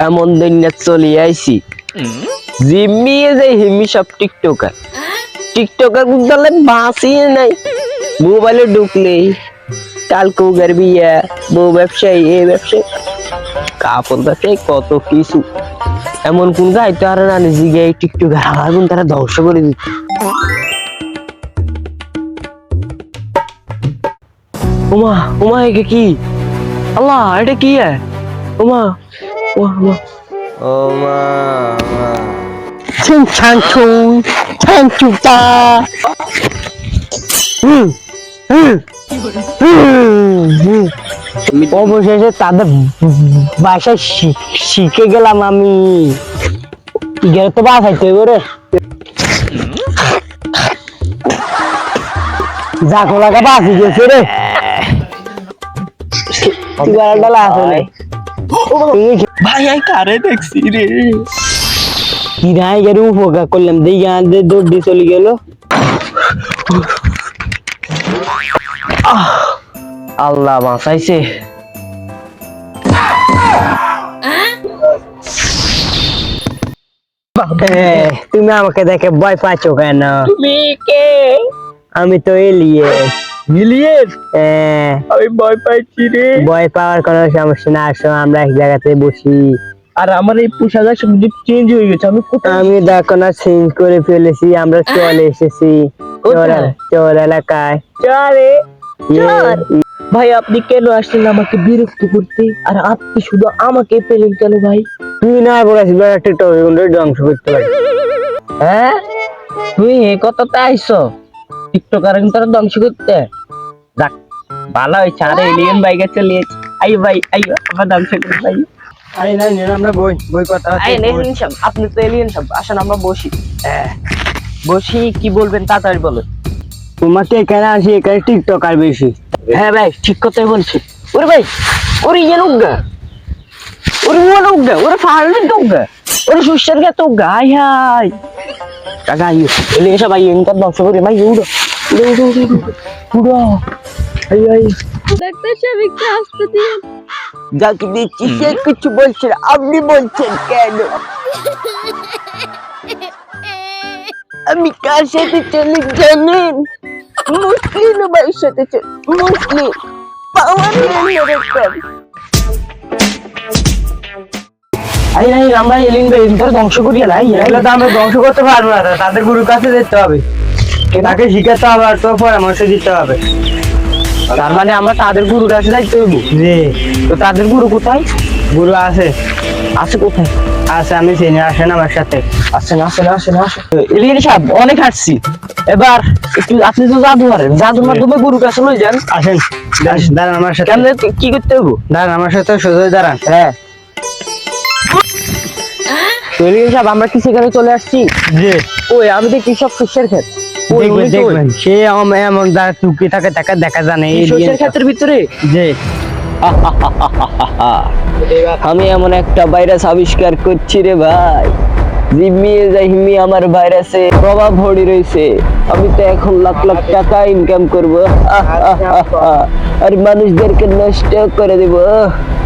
এমন দিন চলে আইছি জিম্মিয়ে যে হিমি সব টিকটকার গুলো বাঁচিয়ে নাই মোবাইলে ঢুকলেই কালকে বিয়া বউ ব্যবসায়ী এই ব্যবসায়ী কাপড় ব্যবসায়ী কত কিছু এমন কোন গাই তো আর রানি জিগে টিকটকার আগুন তারা ধ্বংস করে দিত ওমা ওমা একে কি আল্লাহ এটা কি ওমা ওমা ওমা ছাংচুতা অবশেষে তাদের বাসায় শিখে গেলাম আমি গেলে তো বাসাইতে রে জাকো লাগা বাসি গেছে রে ভাই আই কারে দেখছি রে কিরাই গেরু উপকার করলাম দেখি আনতে দৌড় চলে গেল আল্লাহ বাঁচাইছে তুমি আমাকে দেখে ভয় পাচ্ছ কেন তুমি কে আমি তো এলিয়েন আমি ভয় পাইছি রে ভয় পাওয়ার কোনো সমস্যা না আসো আমরা এক জায়গাতে বসি আর আমার এই পোশাক চেঞ্জ হয়ে গেছে আমি দেখো না চেঞ্জ করে ফেলেছি আমরা চলে এসেছি চোর এলাকায় চরে ভাই আপনি কেন আসলেন আমাকে বিরক্ত করতে আর আপনি শুধু আমাকে পেলেন কেন ভাই তুই না বলেছিস টিকটক ধ্বংস করতে পারি হ্যাঁ তুই এ কথাতে আইসো টিকটকার কিন্তু ধ্বংস করতে যাক ভালো হয়েছে আরে এলিয়েন বাইকে চলে আই ভাই আই আবার ধ্বংস করে ভাই আরে না আমরা বই কথা আই এলিয়েন সব আপনি তো এলিয়েন সব আসেন আমরা বসি কি বলবেন তাড়াতাড়ি বলো তোমাকে এখানে আসি এখানে টিকটকার বেশি হ্যাঁ ভাই ঠিক কথাই বলছি ওরে ভাই ওরে ইয়েনুগা ওরে ফাড়লে দুগা ওরে সুশার গে তো গায় হাই কাকা আইও এলিয়েন সব আইও ইনকার ধ্বংস করে ভাই উড়ো আই ডাক্তার সাহেব একটু আসতে দিন যাকে দিচ্ছি সে কিছু বলছে না আপনি বলছেন কেন আমি কার সাথে চলি জানেন মুসলিম ভাইয়ের সাথে মুসলিম পাওয়ার আমরা এলিন ভাই ইনকার ধ্বংস করিয়া লাই এগুলো তো আমরা ধ্বংস করতে পারবো না তাদের গুরুর কাছে যেতে হবে তাকে শিখাতে হবে আর তো পরামর্শ দিতে হবে তার মানে আমরা তাদের গুরুর কাছে যাইতে হইব জি তো তাদের গুরু কোথায় গুরু আছে কোথায় আছে আমি চিনি আসেন আমার সাথে আসেন এলিয়েন সাহেব অনেক হাঁটছি এবার একটু আপনি তো জাদু মারেন জাদুর মাধ্যমে গুরুর কাছে লই যান আসেন দাঁড়ান আমার সাথে কেন কি করতে হইব দাঁড়ান আমার সাথে সোজা দাঁড়ান হ্যাঁ এলিয়েন সাহেব আমরা কি সেখানে চলে আসছি জি ওই আমি দেখি সব সুশের ক্ষেত দেখবেন সে এমন টুকি থাকে দেখা জানে সুশের ক্ষেতের ভিতরে জি আমি এমন একটা ভাইরাস আবিষ্কার করছি রে ভাই জিম্মিয়ে যাইমি আমার ভাইরাসে প্রভাব পড়ে রয়েছে আমি তো এখন লাখ লাখ টাকা ইনকাম করব আর মানুষদেরকে নষ্ট করে দেব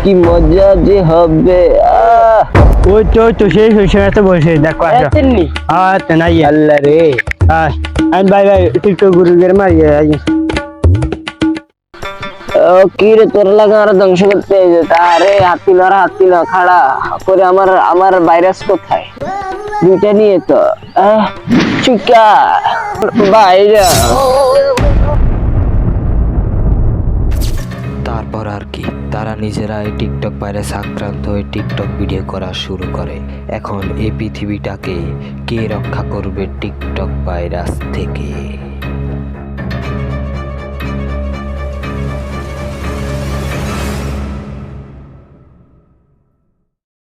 কি মজা যে হবে ওই তো সেই তো বসে দেখো আসেননি আচ্ছা নাই আল্লাহ রে আমি ভাই টিকটক গুরুদের মারিয়ে কি রে তোর লাগা আর ধ্বংস করতে আরে হাতি না খাড়া করে আমার ভাইরাস কোথায় দুইটা নিয়ে তো চিকা ভাইরা তারপর আর কি তারা নিজেরাই টিকটক ভাইরাস আক্রান্ত হয়ে টিকটক ভিডিও করা শুরু করে এখন এই পৃথিবীটাকে কে রক্ষা করবে টিকটক ভাইরাস থেকে।